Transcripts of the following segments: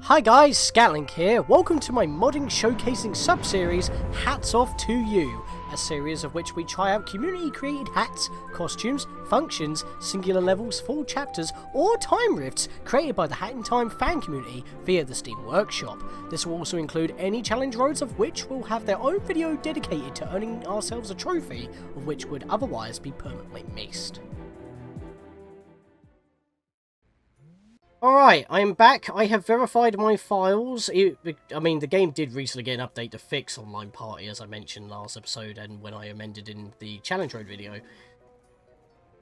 Hi guys, Scatlink here. Welcome to my modding showcasing sub-series, Hats Off to You, a series of which we try out community-created hats, costumes, functions, singular levels, full chapters, or time rifts created by the Hat in Time fan community via the Steam Workshop. This will also include any challenge roads of which will have their own video dedicated to earning ourselves a trophy, of which would otherwise be permanently missed. Alright, I'm back. I have verified my files. The game did recently get an update to fix online party, as I mentioned last episode, and when I amended in the challenge road video.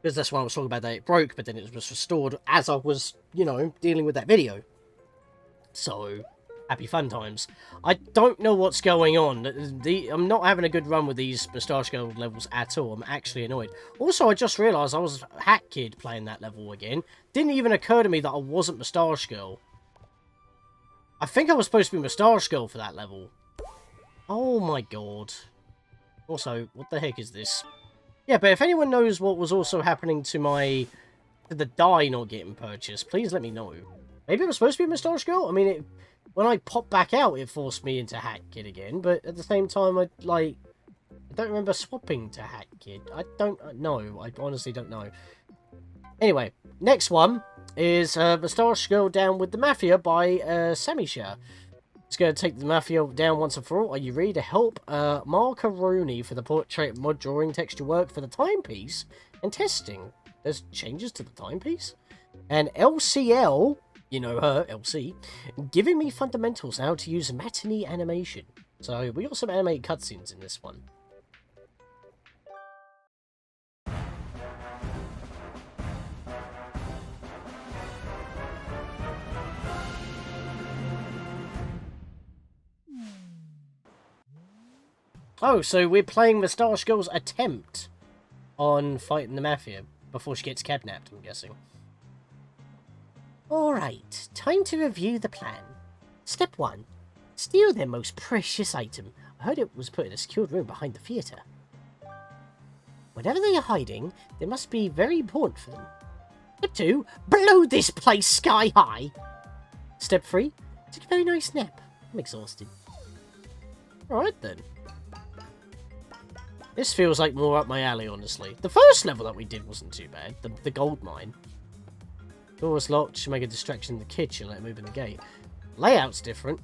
Because that's why I was talking about that it broke, but then it was restored as I was, dealing with that video. So, happy fun times. I don't know what's going on. I'm not having a good run with these Moustache Girl levels at all. I'm actually annoyed. Also, I just realised I was Hat Kid playing that level again. Didn't even occur to me that I wasn't Moustache Girl. I think I was supposed to be Moustache Girl for that level. Oh my god. Also, what the heck is this? Yeah, but if anyone knows what was also happening to the dye not getting purchased, please let me know. Maybe it was supposed to be Moustache Girl? I mean, when I popped back out, it forced me into Hat Kid again, but at the same time, I don't remember swapping to Hat Kid. I don't know. I honestly don't know. Anyway, next one is Moustache Girl Down with the Mafia by Samisha. It's going to take the Mafia down once and for all. Are you ready to help Marcaroni for the portrait mod drawing texture work for the timepiece and testing? There's changes to the timepiece? And LCL... you know her, LC, giving me fundamentals how to use matinee animation. So, we got some animated cutscenes in this one. Oh, so we're playing Moustache Girl's attempt on fighting the Mafia before she gets kidnapped, I'm guessing. Alright, time to review the plan. Step 1. Steal their most precious item. I heard it was put in a secured room behind the theatre. Whatever they are hiding, they must be very important for them. Step 2. Blow this place sky high. Step 3. Take a very nice nap. I'm exhausted. Alright then. This feels like more up my alley, honestly. The first level that we did wasn't too bad. The gold mine. Door was locked, should make a distraction in the kitchen, let it move in the gate. Layout's different.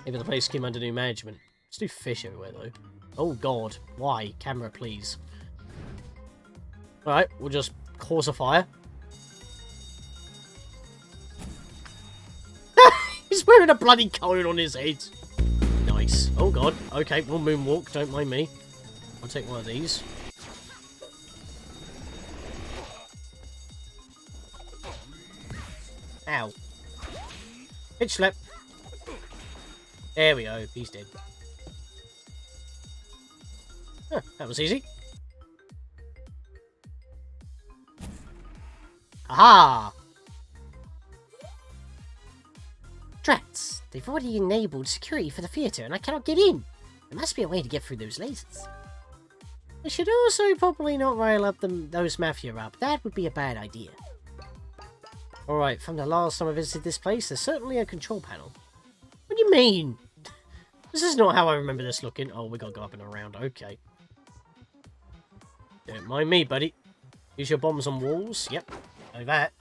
Maybe the place came under new management. Let's do fish everywhere, though. Oh, God. Why? Camera, please. Alright, we'll just cause a fire. He's wearing a bloody cone on his head. Nice. Oh, God. Okay, we'll moonwalk. Don't mind me. I'll take one of these. Ow. Pitch slap. There we go. He's dead. Huh, that was easy. Aha! Drats. They've already enabled security for the theatre and I cannot get in. There must be a way to get through those lasers. I should also probably not rile up those Mafia up. That would be a bad idea. Alright, from the last time I visited this place, there's certainly a control panel. What do you mean? This is not how I remember this looking. Oh, we gotta go up and around. Okay. Don't mind me, buddy. Use your bombs on walls. Yep. Know that.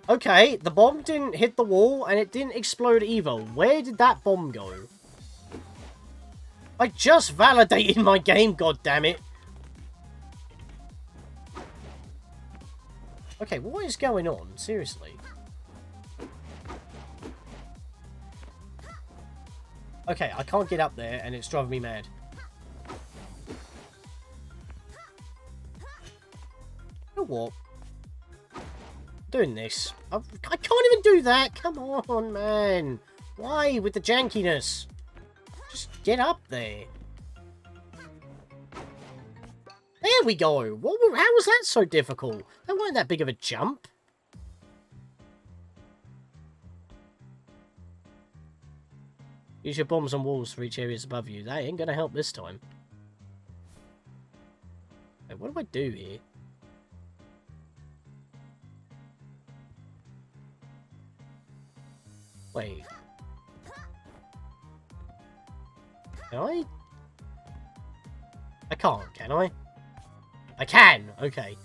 Okay, the bomb didn't hit the wall, and it didn't explode either. Where did that bomb go? I just validated my game, goddammit. Okay, what is going on? Seriously. Okay, I can't get up there, and it's driving me mad. You know what? I'm doing this. I can't even do that! Come on, man! Why, with the jankiness? Just get up there. There we go! How was that so difficult? That wasn't that big of a jump. Use your bombs on walls to reach areas above you. That ain't gonna help this time. Wait, what do I do here? Wait. Can I? I can't, can I? I can! Okay.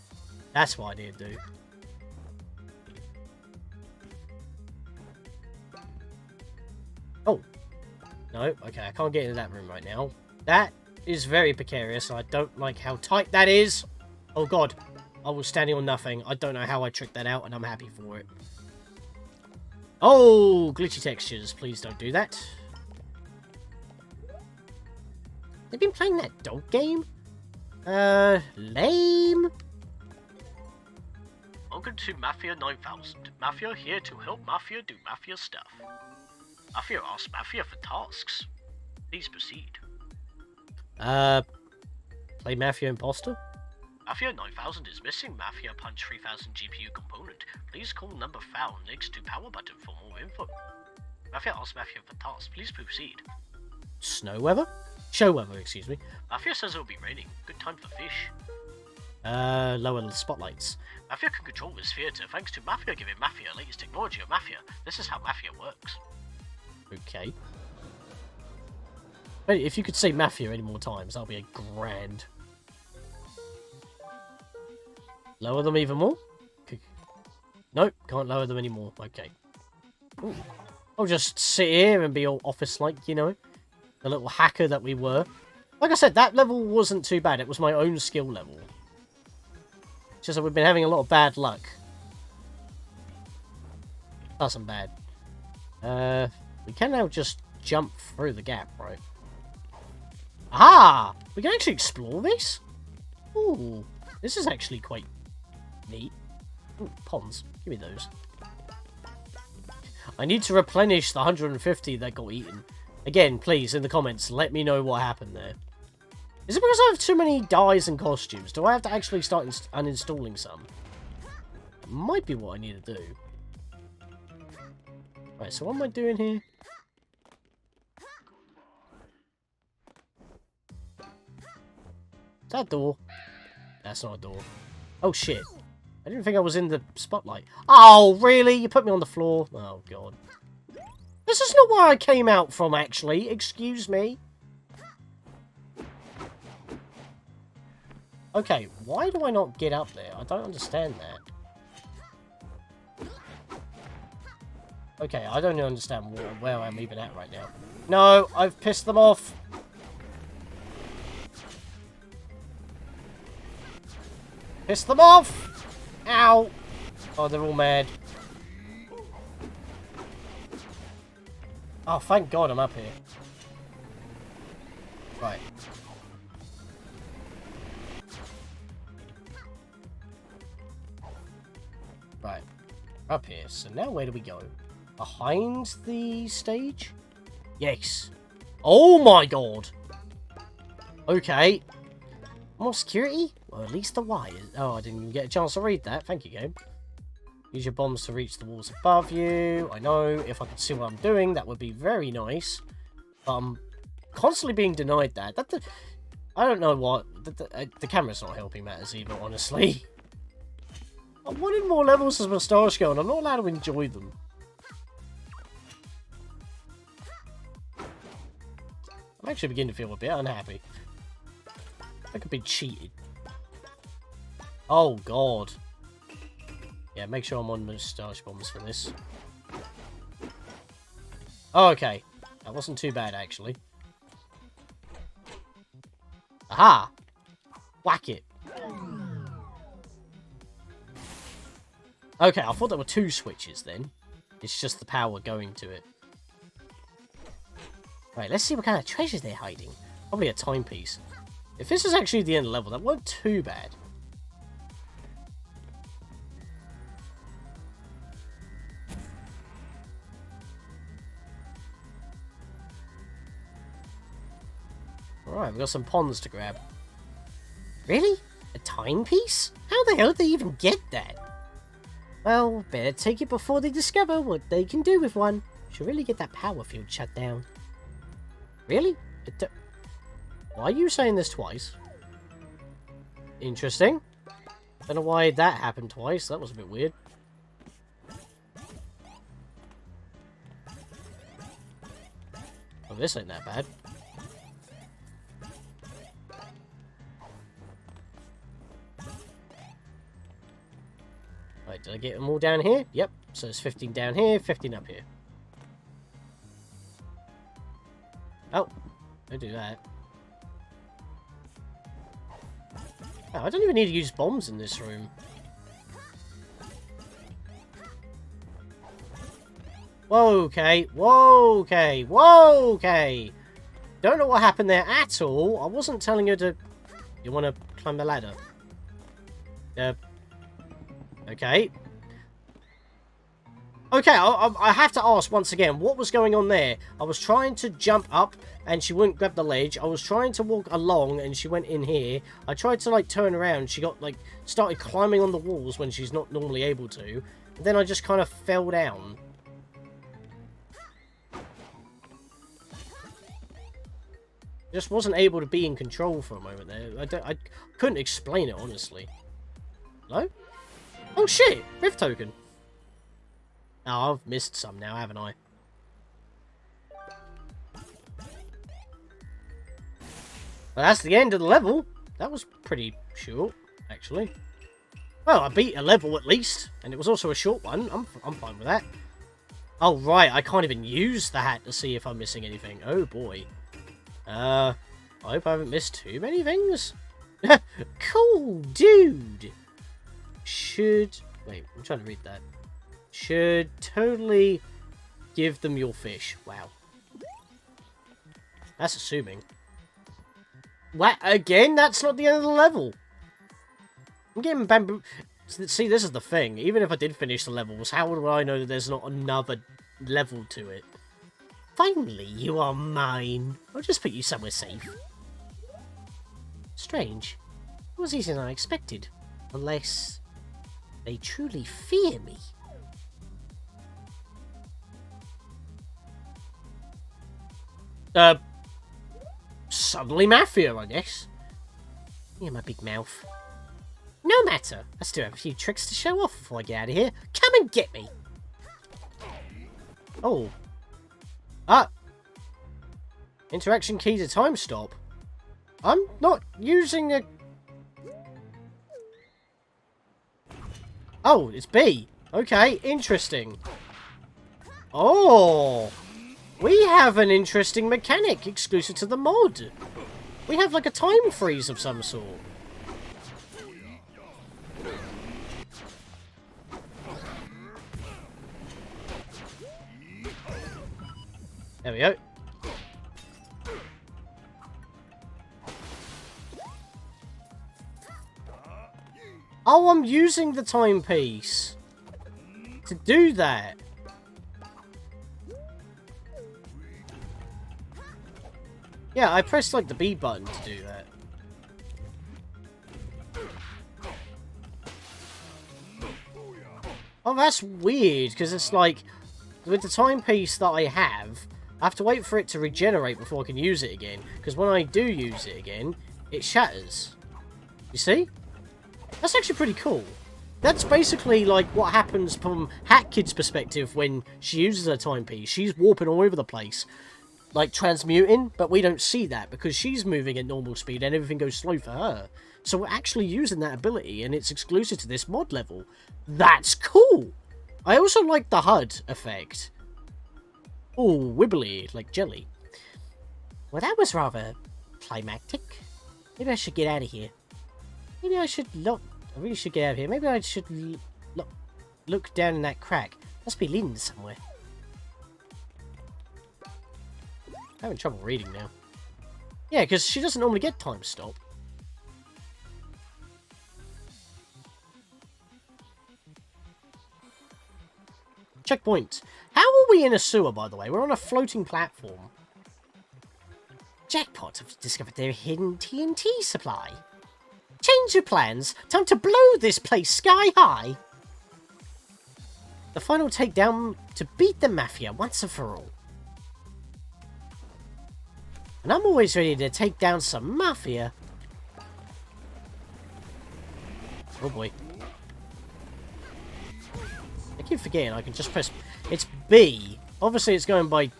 That's what I need to do. Oh. No, okay, I can't get into that room right now. That is very precarious, and I don't like how tight that is. Oh god. I was standing on nothing. I don't know how I tricked that out, and I'm happy for it. Oh, glitchy textures. Please don't do that. They've been playing that dog game? Lame. Welcome to Mafia 9000. Mafia here to help Mafia do Mafia stuff. Mafia asks Mafia for tasks. Please proceed. Play Mafia Imposter? Mafia 9000 is missing Mafia Punch 3000 GPU component. Please call number found next to power button for more info. Mafia asks Mafia for tasks. Please proceed. Snow weather? Show weather, excuse me. Mafia says it'll be raining. Good time for fish. Lower the spotlights. Mafia can control this theater thanks to Mafia giving Mafia latest technology of Mafia. This is how Mafia works. Okay. But if you could say Mafia any more times, that'll be a grand. Lower them even more? Nope, can't lower them anymore. Okay. Ooh. I'll just sit here and be all office-like, you know? The little hacker that we were. Like I said, that level wasn't too bad. It was my own skill level. It's just that we've been having a lot of bad luck. That's some bad. We can now just jump through the gap, right? Aha! We can actually explore this? Ooh, this is actually quite neat. Ooh, ponds. Give me those. I need to replenish the 150 that got eaten. Again, please, in the comments, let me know what happened there. Is it because I have too many dyes and costumes? Do I have to actually start uninstalling some? That might be what I need to do. Right, so what am I doing here? Is that a door? That's not a door. Oh, shit. I didn't think I was in the spotlight. Oh, really? You put me on the floor? Oh, God. This is not where I came out from, actually. Excuse me. Okay, why do I not get up there? I don't understand that. Okay, I don't understand where I'm even at right now. No, I've pissed them off. Pissed them off! Ow! Oh, they're all mad. Oh, thank God I'm up here. Right. Right. Up here. So now where do we go? Behind the stage? Yes. Oh my God! Okay. More security? Well, at least the wires. Oh, I didn't even get a chance to read that. Thank you, game. Use your bombs to reach the walls above you. I know, if I could see what I'm doing, that would be very nice. But I'm constantly being denied that. I don't know what. The camera's not helping matters either, honestly. I wanted more levels as Moustache go, and I'm not allowed to enjoy them. I'm actually beginning to feel a bit unhappy. I could be cheated. Oh, God. Yeah, make sure I'm on Moustache bombs for this. Oh, okay. That wasn't too bad, actually. Aha! Whack it. Okay, I thought there were two switches then. It's just the power going to it. Right, let's see what kind of treasures they're hiding. Probably a timepiece. If this is actually the end of the level, that wasn't too bad. Alright, we've got some ponds to grab. Really? A timepiece? How the hell did they even get that? Well, better take it before they discover what they can do with one. Should really get that power field shut down. Really? Why are you saying this twice? Interesting. Don't know why that happened twice. That was a bit weird. this ain't that bad. Right, did I get them all down here? Yep. So there's 15 down here, 15 up here. Oh, don't do that. Oh, I don't even need to use bombs in this room. Whoa, okay. Whoa, okay. Whoa, okay. Don't know what happened there at all. I wasn't telling her to... You want to climb the ladder? Okay. Okay, I have to ask once again, what was going on there? I was trying to jump up, and she wouldn't grab the ledge. I was trying to walk along, and she went in here. I tried to, like, turn around. She got, like, started climbing on the walls when she's not normally able to. And then I just kind of fell down. Just wasn't able to be in control for a moment there. I couldn't explain it, honestly. Hello? Oh, shit! Rift token. Oh, I've missed some now, haven't I? Well, that's the end of the level. That was pretty short, actually. Well, I beat a level at least, and it was also a short one. I'm fine with that. Oh, right, I can't even use the hat to see if I'm missing anything. Oh, boy. I hope I haven't missed too many things. Cool, dude. Wait, I'm trying to read that. Should totally give them your fish. Wow. That's assuming. What? Again? That's not the end of the level. I'm getting bamboo... See, this is the thing. Even if I did finish the levels, how would I know that there's not another level to it? Finally, you are mine. I'll just put you somewhere safe. Strange. It was easier than I expected. Unless... they truly fear me. Suddenly Mafia, I guess. Yeah, my big mouth. No matter. I still have a few tricks to show off before I get out of here. Come and get me. Oh. Ah. Interaction key to time stop. I'm not using a... Oh, it's B. Okay, interesting. Oh. We have an interesting mechanic exclusive to the mod. We have like a time freeze of some sort. There we go. Oh, I'm using the timepiece to do that. Yeah, I pressed like the B button to do that. Oh, that's weird, because it's like, with the timepiece that I have to wait for it to regenerate before I can use it again. Because when I do use it again, it shatters. You see? That's actually pretty cool. That's basically like what happens from Hat Kid's perspective when she uses her timepiece. She's warping all over the place. Like transmuting, but we don't see that because she's moving at normal speed and everything goes slow for her. So we're actually using that ability and it's exclusive to this mod level. That's cool! I also like the HUD effect. Oh, wibbly, like jelly. Well, that was rather climactic. Maybe I should get out of here. Maybe I should look... I really should get out of here. Maybe I should look down in that crack. Must be Lynn somewhere. I'm having trouble reading now. Yeah, because she doesn't normally get time stop. Checkpoint. How are we in a sewer, by the way? We're on a floating platform. Jackpot have discovered their hidden TNT supply. Change your plans. Time to blow this place sky high. The final takedown to beat the Mafia once and for all. And I'm always ready to take down some Mafia. Oh boy. I keep forgetting I can just press... It's B. Obviously it's going by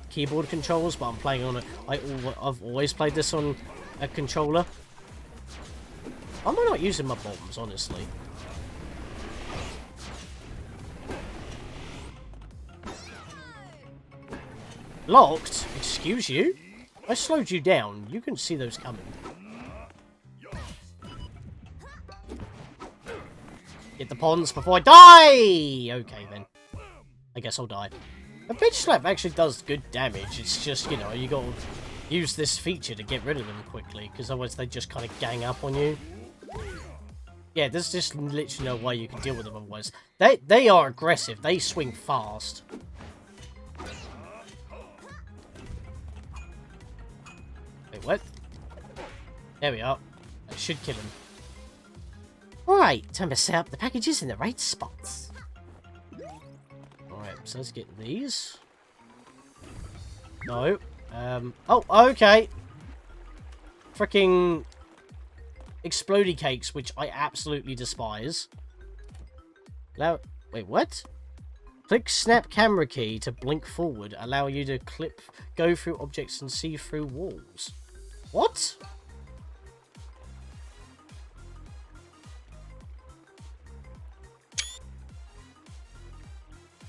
keyboard controls, but I'm playing on it. I've always played this on a controller. Am I not using my bombs, honestly? Locked? Excuse you? I slowed you down. You couldn't see those coming. Get the ponds before I die! Okay, then. I guess I'll die. A bitch slap actually does good damage. It's just, you know, you gotta use this feature to get rid of them quickly, because otherwise they just kind of gang up on you. Yeah, there's just literally no way you can deal with them otherwise. They are aggressive. They swing fast. Wait, what? There we are. That should kill him. Alright, time to set up the packages in the right spots. Alright, so let's get these. No. Oh, okay. Freaking explodey cakes, which I absolutely despise. Now, wait, what? Click snap camera key to blink forward, allow you to go through objects and see through walls. What?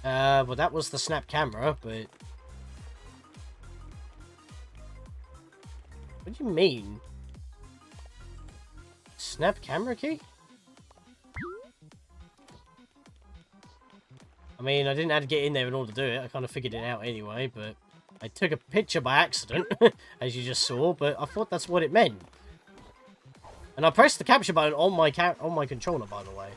Well, that was the snap camera, but... What do you mean? Snap camera key? I mean, I didn't have to get in there in order to do it. I kind of figured it out anyway, but... I took a picture by accident, as you just saw, but I thought that's what it meant. And I pressed the capture button on my controller, by the way.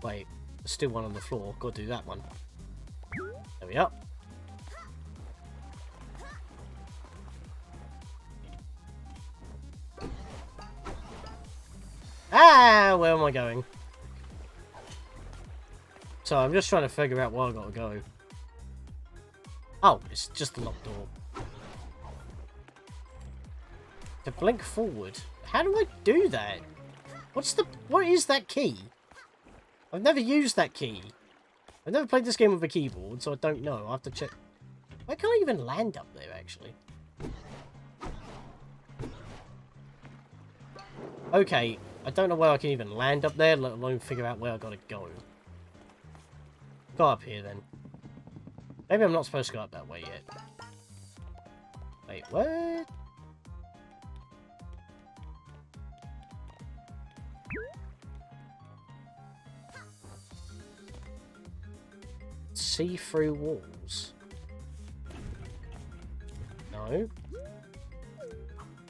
Wait, there's still one on the floor. Gotta do that one. There we are. Ah, where am I going? So I'm just trying to figure out where I gotta go. Oh, it's just a locked door. To blink forward. How do I do that? What is that key? I've never used that key. I've never played this game with a keyboard, so I don't know. I have to check. Why can't I even land up there, actually? Okay, I don't know where I can even land up there, let alone figure out where I gotta go. Go up here, then. Maybe I'm not supposed to go up that way yet. Wait, what? See-through walls. No.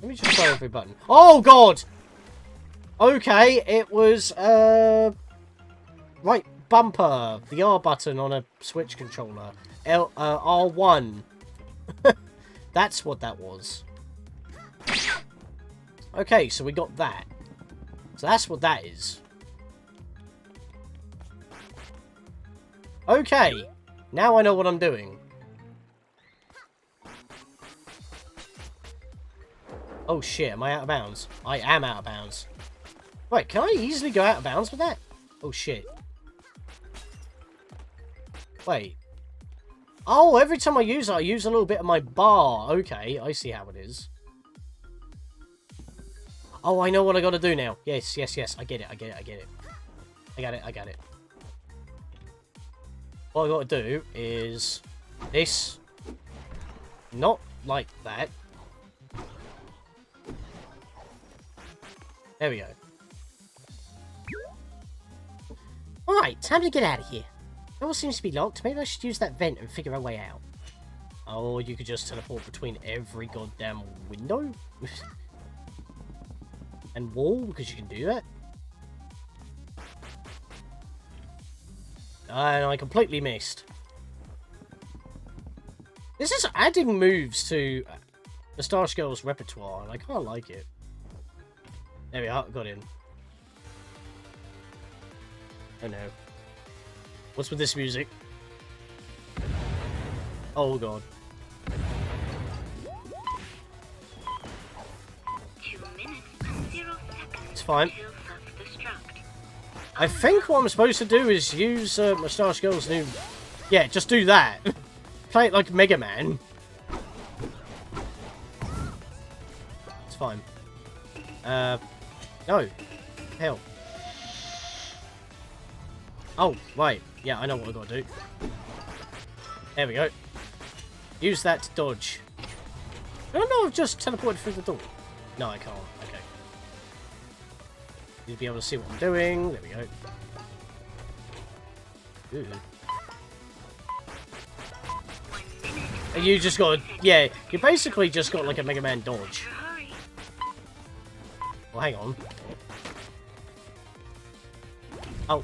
Let me just try every button. Oh, God! Okay, it was, right bumper. The R button on a Switch controller. R1. That's what that was. Okay, so we got that. So that's what that is. Okay, now I know what I'm doing. Oh shit, am I out of bounds? I am out of bounds. Wait, can I easily go out of bounds with that? Oh shit. Wait. Oh, every time I use it, I use a little bit of my bar. Okay, I see how it is. Oh, I know what I gotta do now. Yes, yes, yes. I get it, I get it, I get it. I got it, I got it. What I gotta do is this. Not like that. There we go. Alright, time to get out of here. It all seems to be locked. Maybe I should use that vent and figure a way out. Oh, you could just teleport between every goddamn window? And wall, because you can do that. And I completely missed. This is adding moves to the Star Girls repertoire, and I kind of like it. There we are, got in. Oh no. What's with this music? Oh god. 2 minutes and 0 seconds It's fine. until self-destruct. I think what I'm supposed to do is use Moustache Girl's new... Yeah, just do that. Play it like Mega Man. It's fine. No. Hell. Oh, right. Yeah, I know what I've got to do. There we go. Use that to dodge. I don't know, I've just teleported through the door. No, I can't. Okay. Need to be able to see what I'm doing. There we go. Ooh. And you just got... Yeah, you basically just got like a Mega Man dodge. Well, hang on. Oh.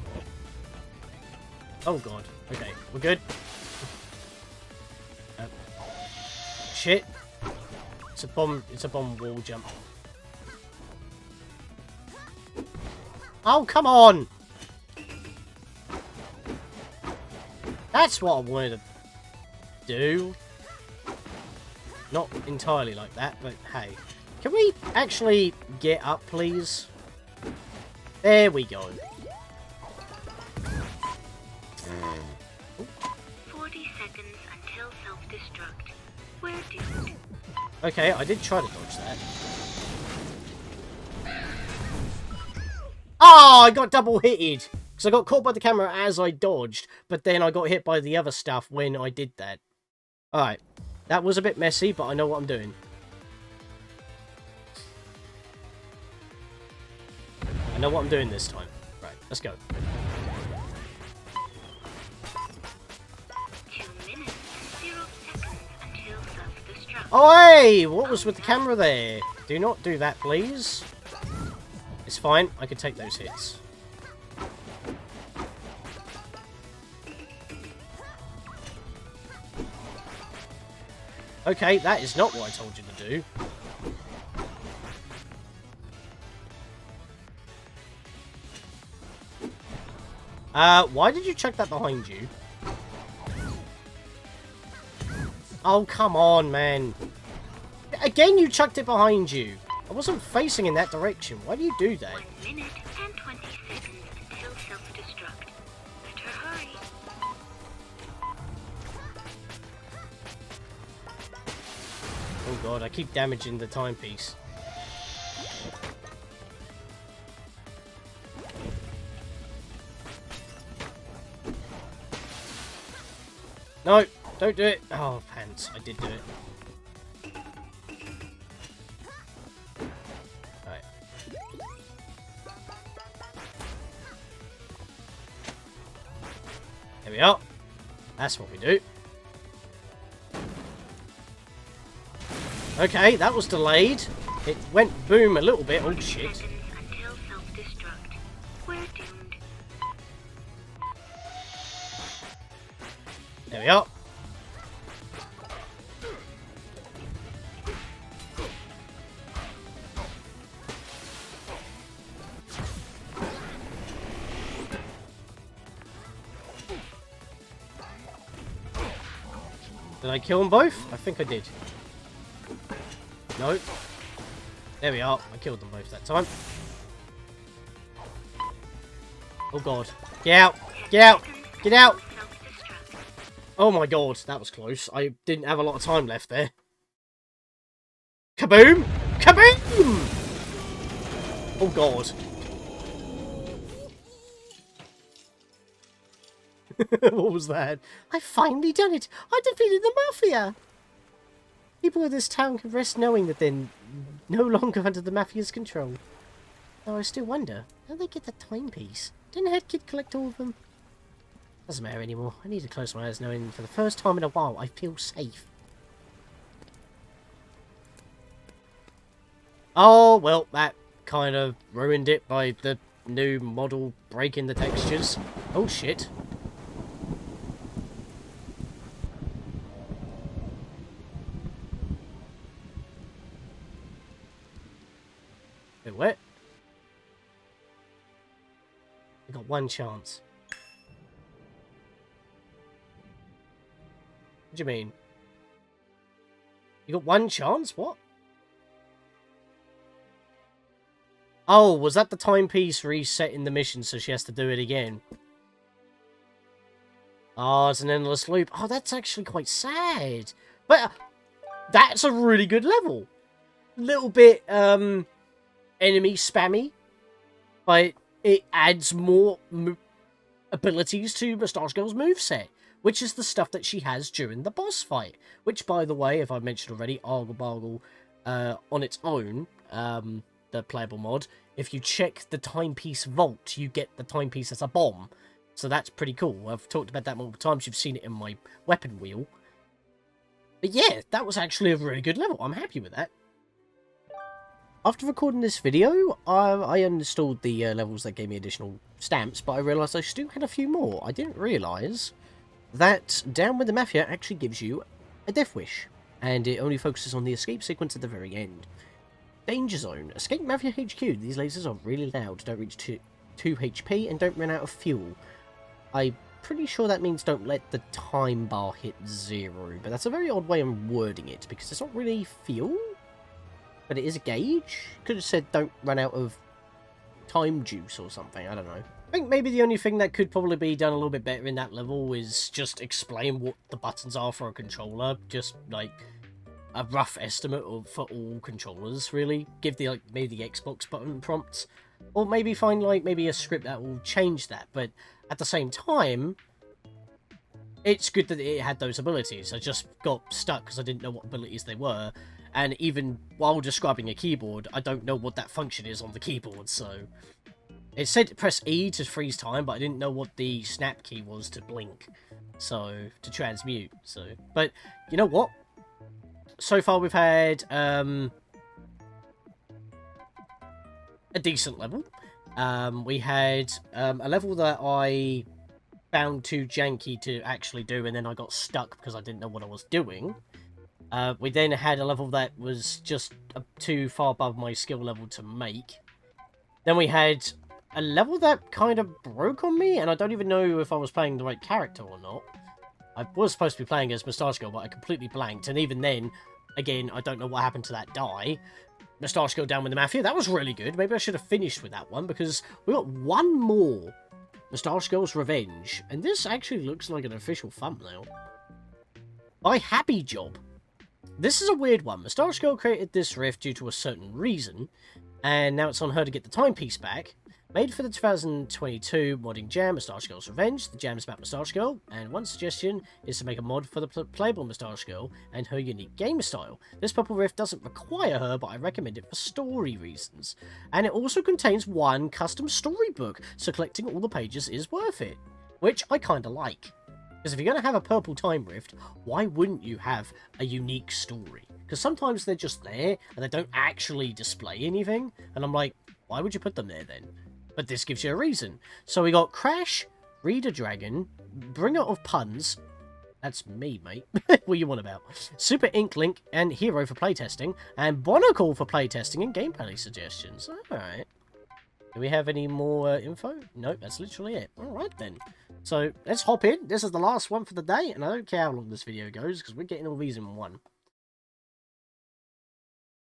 Oh, God. Okay, we're good. Shit. It's a bomb wall jump. Oh, come on! That's what I wanted to do. Not entirely like that, but hey. Can we actually get up, please? There we go. 40 seconds until self-destruct. We're doomed. Okay, I did try to dodge that. Oh, I got double hitted! Because I got caught by the camera as I dodged, but then I got hit by the other stuff when I did that. Alright. That was a bit messy, but I know what I'm doing. I know what I'm doing this time. Right, let's go. 2 minutes and 0 seconds until self-destruct. Oh, hey! What was with the camera there? Do not do that, please. It's fine. I can take those hits. Okay, that is not what I told you to do. Why did you chuck that behind you? Oh, come on, man. Again, you chucked it behind you. I wasn't facing in that direction. Why do you do that? 1 minute and 20 seconds until self-destruct. Better hurry. Oh god, I keep damaging the timepiece. No, don't do it. Oh, pants. I did do it. Alright. There we are. That's what we do. Okay, that was delayed. It went boom a little bit. Oh, shit. Seconds until self-destruct. We're doomed. There we are. Did I kill them both? I think I did. No. There we are. I killed them both that time. Oh god. Get out! Get out! Get out! Oh my god, that was close. I didn't have a lot of time left there. Kaboom! Kaboom! Oh god. What was that? I've finally done it! I defeated the Mafia! People of this town can rest knowing that they're no longer under the Mafia's control. Though I still wonder, how they get the timepiece? Didn't Head Kid collect all of them? Doesn't matter anymore. I need to close my eyes knowing for the first time in a while I feel safe. Oh, well, that kind of ruined it by the new model breaking the textures. Oh, shit. Bit wet. We got one chance. What do you mean? You got one chance? What? Oh, was that the timepiece resetting the mission so she has to do it again? Oh, it's an endless loop. Oh, that's actually quite sad. But that's a really good level. Little bit, enemy spammy. But it adds more abilities to Moustache Girl's moveset, which is the stuff that she has during the boss fight. Which, by the way, if I mentioned already, Argle Bargle, on its own, the playable mod, if you check the timepiece vault, you get the timepiece as a bomb. So that's pretty cool. I've talked about that multiple times. You've seen it in my weapon wheel. But yeah, that was actually a really good level. I'm happy with that. After recording this video, I uninstalled the levels that gave me additional stamps, but I realised I still had a few more. I didn't realise that Down with the Mafia actually gives you a death wish, and it only focuses on the escape sequence at the very end. Danger Zone. Escape Mafia HQ. These lasers are really loud, don't reach 2 HP, and don't run out of fuel. I'm pretty sure that means don't let the time bar hit 0, but that's a very odd way of wording it, because it's not really fuel. But it is a gauge. Could have said don't run out of time juice or something. I don't know. I think maybe the only thing that could probably be done a little bit better in that level is just explain what the buttons are for a controller. Just like a rough estimate for all controllers, really. Give the maybe the Xbox button prompts, or maybe find maybe a script that will change that. But at the same time, it's good that it had those abilities. I just got stuck because I didn't know what abilities they were. And even while describing a keyboard, I don't know what that function is on the keyboard, so... It said press E to freeze time, but I didn't know what the snap key was to blink. So, to transmute, so... But, you know what? So far we've had, a decent level. We had, a level that I found too janky to actually do, and then I got stuck because I didn't know what I was doing. We then had a level that was just too far above my skill level to make. Then we had a level that kind of broke on me, and I don't even know if I was playing the right character or not. I was supposed to be playing as Moustache Girl, but I completely blanked, and even then, again, I don't know what happened to that die. Moustache Girl Down with the Mafia, that was really good. Maybe I should have finished with that one, because we got one more Moustache Girl's Revenge, and this actually looks like an official thumbnail. By Happy Job. This is a weird one. Moustache Girl created this rift due to a certain reason, and now it's on her to get the timepiece back. Made for the 2022 modding jam, Moustache Girl's Revenge. The jam is about Moustache Girl, and one suggestion is to make a mod for the playable Moustache Girl and her unique game style. This purple rift doesn't require her, but I recommend it for story reasons. And it also contains one custom storybook, so collecting all the pages is worth it. Which I kinda like. Because if you're going to have a purple time rift, why wouldn't you have a unique story? Because sometimes they're just there, and they don't actually display anything. And I'm like, why would you put them there then? But this gives you a reason. So we got Crash, Reader Dragon, Bringer of Puns. That's me, mate. What you want about? Super Ink Link and Hero for playtesting. And Bonocle for playtesting and gameplay suggestions. Alright. Do we have any more info? Nope, that's literally it. Alright then. So, let's hop in. This is the last one for the day, and I don't care how long this video goes, because we're getting all these in one.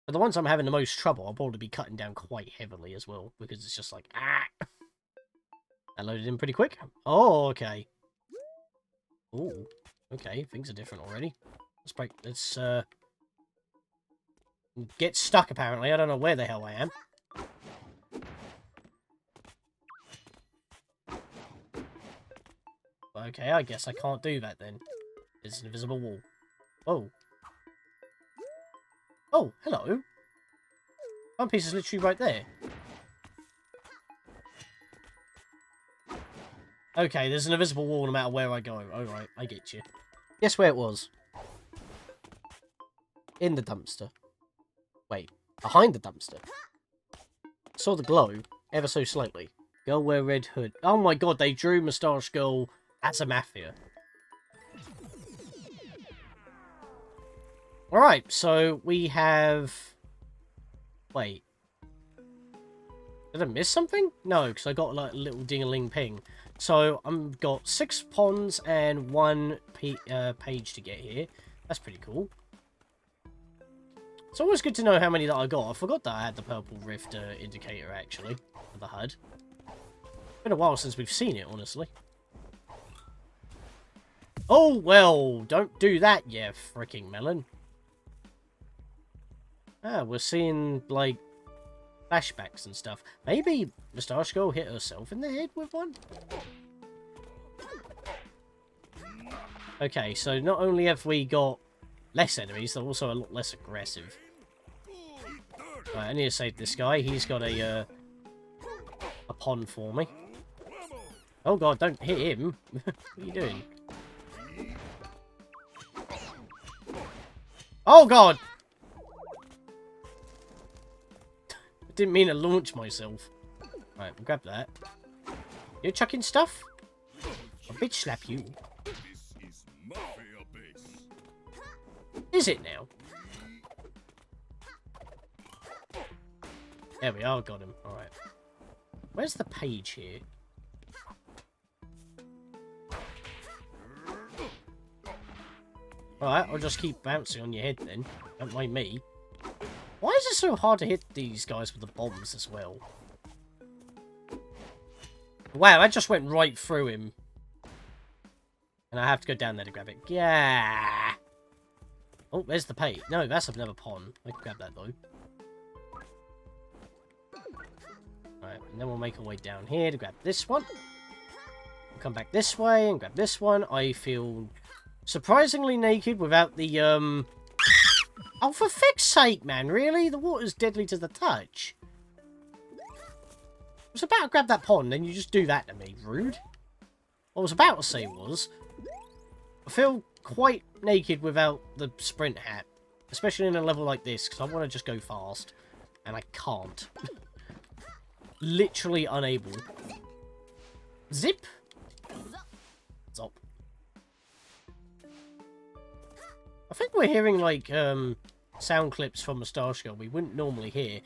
But the ones I'm having the most trouble, I'll probably be cutting down quite heavily as well, because it's just like, ah! That loaded in pretty quick. Oh, okay. Ooh, okay, things are different already. Let's get stuck, apparently. I don't know where the hell I am. Okay, I guess I can't do that then. There's an invisible wall. Oh. Oh, hello. One piece is literally right there. Okay, there's an invisible wall no matter where I go. Alright, I get you. Guess where it was? In the dumpster. Wait, behind the dumpster. Saw the glow, ever so slightly. Girl wear red hood. Oh my god, they drew Moustache Girl as a Mafia. Alright, so we have... Wait. Did I miss something? No, because I got like a little ding-a-ling ping. So, I've got 6 ponds and 1 page to get here. That's pretty cool. It's always good to know how many that I got. I forgot that I had the purple rift indicator, actually, for the HUD. Been a while since we've seen it, honestly. Oh, well, don't do that, you freaking melon. Ah, we're seeing, like, flashbacks and stuff. Maybe Moustache Girl hit herself in the head with one? Okay, so not only have we got less enemies, they're also a lot less aggressive. Right, I need to save this guy. He's got a pond for me. Oh god, don't hit him. What are you doing? Oh god! I didn't mean to launch myself. Right, we'll grab that. You're chucking stuff? I'll bitch slap you. Is it now? There we are, got him. Alright. Where's the page here? Alright, I'll just keep bouncing on your head then. Don't mind me. Why is it so hard to hit these guys with the bombs as well? Wow, I just went right through him. And I have to go down there to grab it. Yeah. Oh, there's the page. No, that's another pond. I can grab that though. Alright, and then we'll make our way down here to grab this one. We'll come back this way and grab this one. I feel surprisingly naked without the, Oh, for fuck's sake, man, really? The water's deadly to the touch. I was about to grab that pond, and you just do that to me. Rude. What I was about to say was, I feel quite naked without the sprint hat. Especially in a level like this, because I want to just go fast. And I can't. Literally unable. Zip. Zop. I think we're hearing, like, sound clips from Moustache Girl we wouldn't normally hear.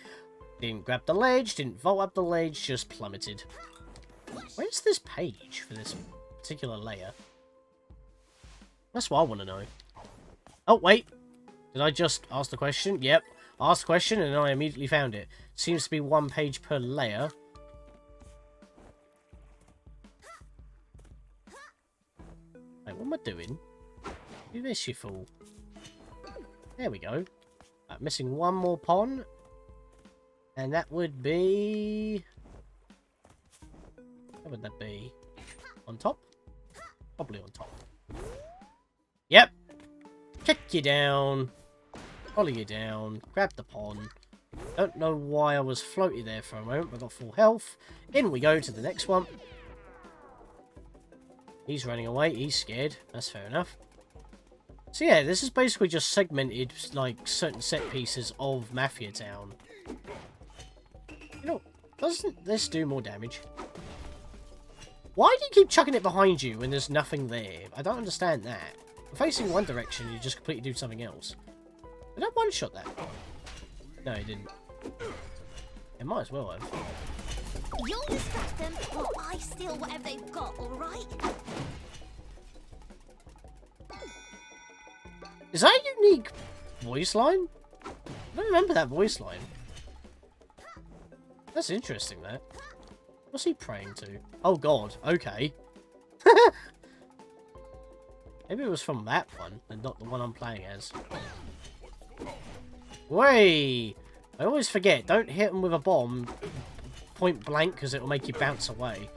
Didn't grab the ledge, didn't vault up the ledge, just plummeted. Where's this page for this particular layer? That's what I want to know. Oh, wait. Did I just ask the question? Yep. Asked the question and I immediately found it. Seems to be one page per layer. Wait, what am I doing? Do this, you fool. There we go. Missing one more pond. And that would be... How would that be? On top? Probably on top. Yep. Kick you down. Follow you down. Grab the pond. Don't know why I was floaty there for a moment, but got full health. In we go to the next one. He's running away. He's scared. That's fair enough. So yeah, this is basically just segmented, like, certain set pieces of Mafia Town. You know, doesn't this do more damage? Why do you keep chucking it behind you when there's nothing there? I don't understand that. I'm facing one direction, you just completely do something else. Did I one-shot that? No, it didn't. It might as well have. You'll distract them while I steal whatever they've got, alright? Is that a unique voice line? I don't remember that voice line. That's interesting, that. What's he praying to? Oh god, okay. Maybe it was from that one, and not the one I'm playing as. Way! I always forget, don't hit them with a bomb point blank, because it will make you bounce away.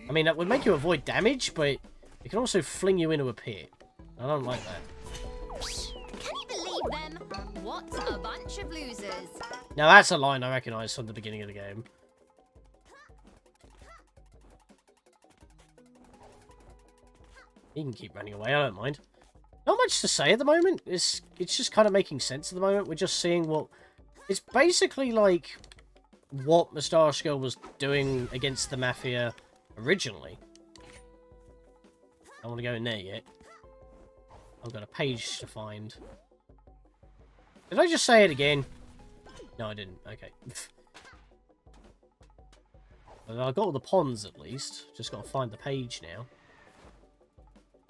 I mean, that would make you avoid damage, but it can also fling you into a pit. I don't like that. Can you believe them? What a bunch of losers. Now that's a line I recognise from the beginning of the game. He can keep running away, I don't mind. Not much to say at the moment. It's just kind of making sense at the moment. We're just seeing what... It's basically like what Moustache Girl was doing against the Mafia originally. I don't want to go in there yet. I've got a page to find. Did I just say it again? No, I didn't. Okay. Well, I got all the ponds at least. Just got to find the page now.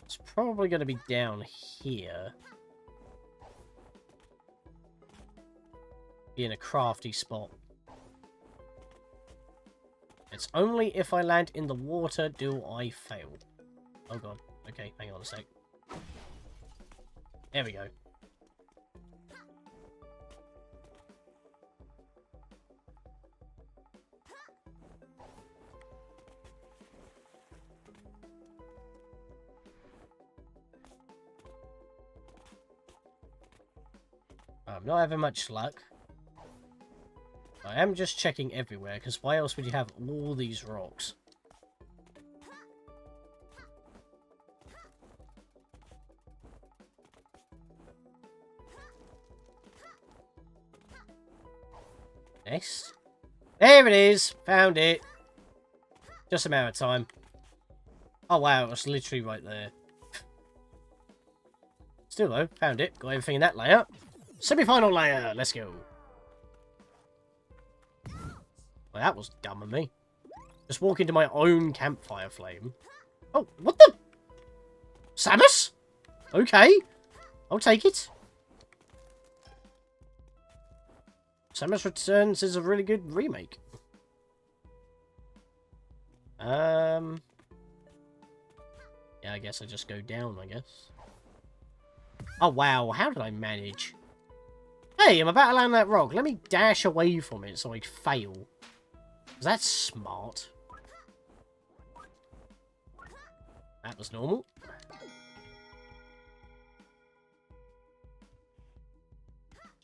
It's probably going to be down here. be in a crafty spot. It's only if I land in the water do I fail. Oh god. Okay, hang on a sec. There we go. I'm not having much luck. I am just checking everywhere, because why else would you have all these rocks? Next. There it is! Found it! Just a matter of time. Oh wow, it was literally right there. Still though, found it. Got everything in that layer. Semi-final layer! Let's go! Well, that was dumb of me. Just walk into my own campfire flame. Oh, what the? Samus? Okay. I'll take it. Samus Returns is a really good remake. Yeah, I guess I just go down, I guess. Oh, wow. How did I manage? Hey, I'm about to land that rock. Let me dash away from it so I fail. That's smart. That was normal.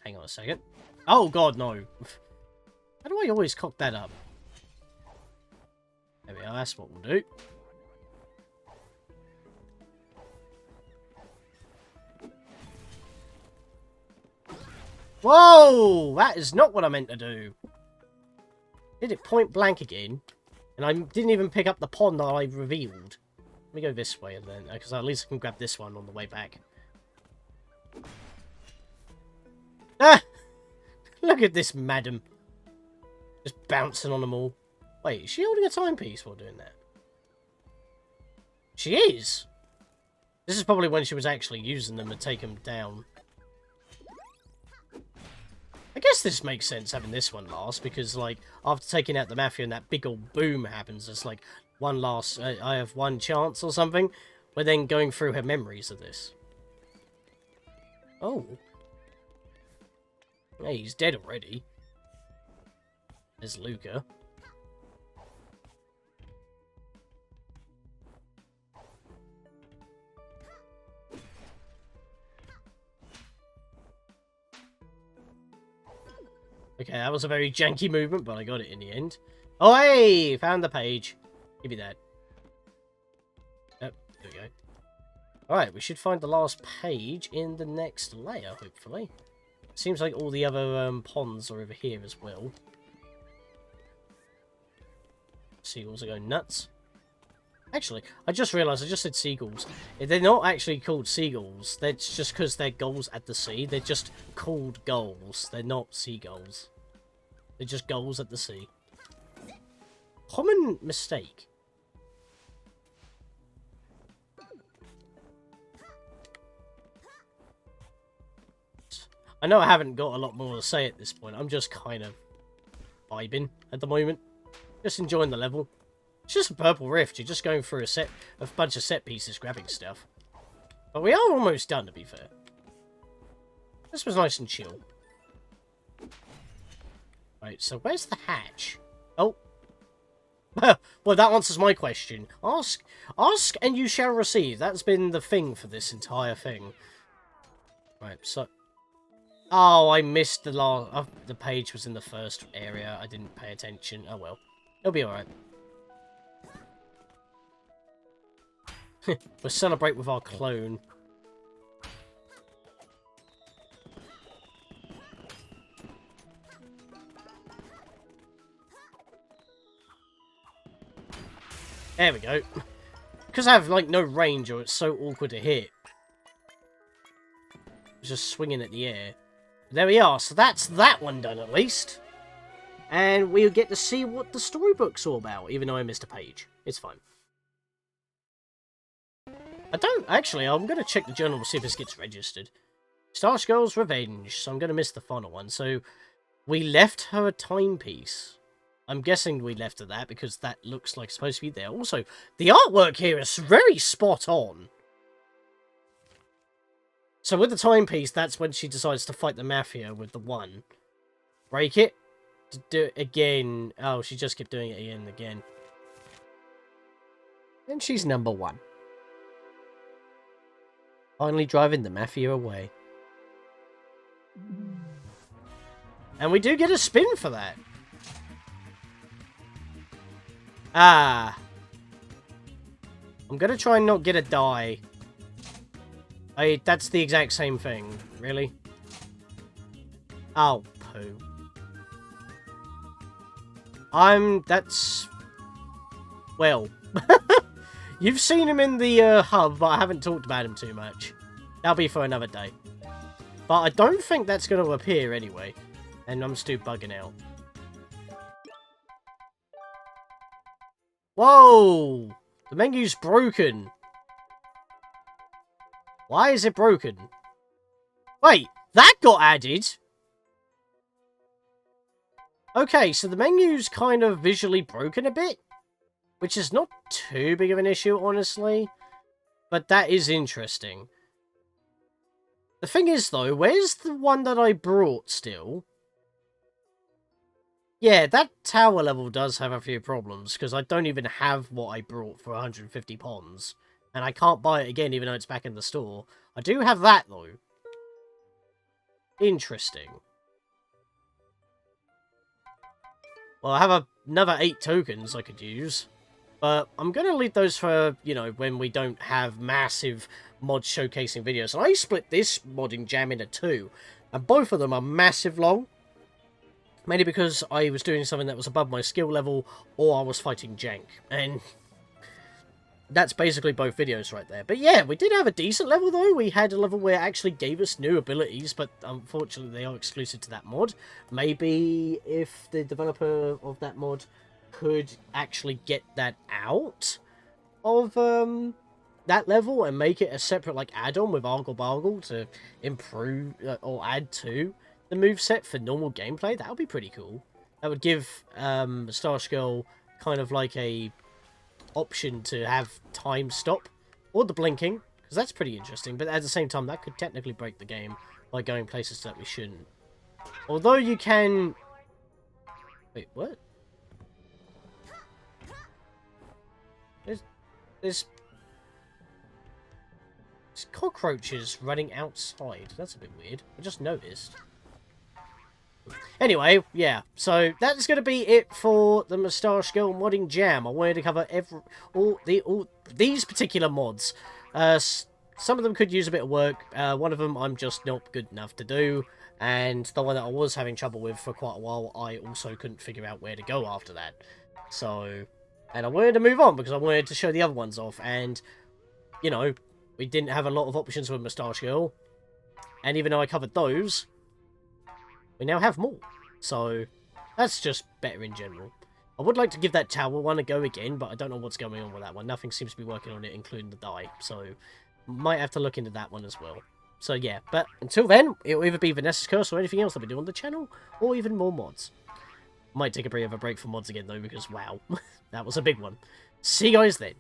Hang on a second. Oh god, no. How do I always cock that up? There we are, that's what we'll do. Whoa! That is not what I meant to do. Did it point blank again, and I didn't even pick up the pond that I revealed. Let me go this way, and then because at least I can grab this one on the way back. Ah! Look at this madam. Just bouncing on them all. Wait, is she holding a timepiece while doing that? She is! This is probably when she was actually using them to take them down. I guess this makes sense having this one last, because, like, after taking out the Mafia and that big old boom happens, it's like, one last, I have one chance or something. We're then going through her memories of this. Oh. Hey, he's dead already. There's Luca. Okay, that was a very janky movement, but I got it in the end. Oh, hey! Found the page. Give me that. Oh, there we go. Alright, we should find the last page in the next layer, hopefully. Seems like all the other ponds are over here as well. Seagulls are going nuts. Actually, I just realised I just said seagulls. They're not actually called seagulls. That's just because they're gulls at the sea. They're just called gulls. They're not seagulls. They're just gulls at the sea. Common mistake. I know I haven't got a lot more to say at this point. I'm just kind of vibing at the moment. Just enjoying the level. It's just a purple rift. You're just going through a bunch of set pieces, grabbing stuff. But we are almost done, to be fair. This was nice and chill. Right, so where's the hatch? Oh. Well, that answers my question. Ask and you shall receive. That's been the thing for this entire thing. Right, so... Oh, I missed the last... the page was in the first area. I didn't pay attention. Oh, well. It'll be alright. We'll celebrate with our clone. There we go. Because I have, like, no range or it's so awkward to hit. It's just swinging at the air. There we are. So that's that one done, at least. And we'll get to see what the storybook's all about, even though I missed a page. It's fine. I don't... Actually, I'm going to check the journal to see if this gets registered. Starch Girl's Revenge. So I'm going to miss the final one. So We left her a timepiece. I'm guessing we left her that because that looks like it's supposed to be there. Also, the artwork here is very spot on. So with the timepiece, that's when she decides to fight the Mafia with the 1. Break it. To do it again. Oh, she just kept doing it again and again. And she's number 1. Finally driving the Mafia away. And we do get a spin for that. Ah. I'm gonna try and not get a die. That's the exact same thing. Really? Oh, poo. That's... Well. You've seen him in the hub, but I haven't talked about him too much. That'll be for another day. But I don't think that's going to appear anyway. And I'm still bugging out. Whoa! The menu's broken. Why is it broken? Wait, that got added? Okay, so the menu's kind of visually broken a bit. Which is not too big of an issue, honestly. But that is interesting. The thing is, though, where's the one that I brought still? Yeah, that tower level does have a few problems, because I don't even have what I brought for 150 ponds. And I can't buy it again, even though it's back in the store. I do have that, though. Interesting. Well, I have another 8 tokens I could use. But I'm going to leave those for, you know, when we don't have massive mod showcasing videos. And I split this modding jam into 2. And both of them are massive long. Mainly because I was doing something that was above my skill level, or I was fighting jank. And that's basically both videos right there. But yeah, we did have a decent level though. We had a level where it actually gave us new abilities, but unfortunately they are exclusive to that mod. Maybe if the developer of that mod could actually get that out of that level and make it a separate like add-on with Argle Bargle to improve or add to the moveset for normal gameplay, that would be pretty cool. That would give Moustache Girl kind of like a option to have time stop or the blinking, because that's pretty interesting, but at the same time that could technically break the game by going places that we shouldn't. Although you can... Wait, what? There's cockroaches running outside. That's a bit weird. I just noticed. Anyway, yeah. So that's going to be it for the Moustache Girl modding jam. I wanted to cover all these particular mods. Some of them could use a bit of work. One of them I'm just not good enough to do. And the one that I was having trouble with for quite a while, I also couldn't figure out where to go after that. So... And I wanted to move on because I wanted to show the other ones off. And, you know, we didn't have a lot of options with Moustache Girl. And even though I covered those, we now have more. So, that's just better in general. I would like to give that tower one a go again, but I don't know what's going on with that one. Nothing seems to be working on it, including the die. So, might have to look into that one as well. So, yeah. But until then, it'll either be Vanessa's Curse or anything else that we do on the channel, or even more mods. Might take a bit of a break for mods again, though, because, wow, that was a big one. See you guys then.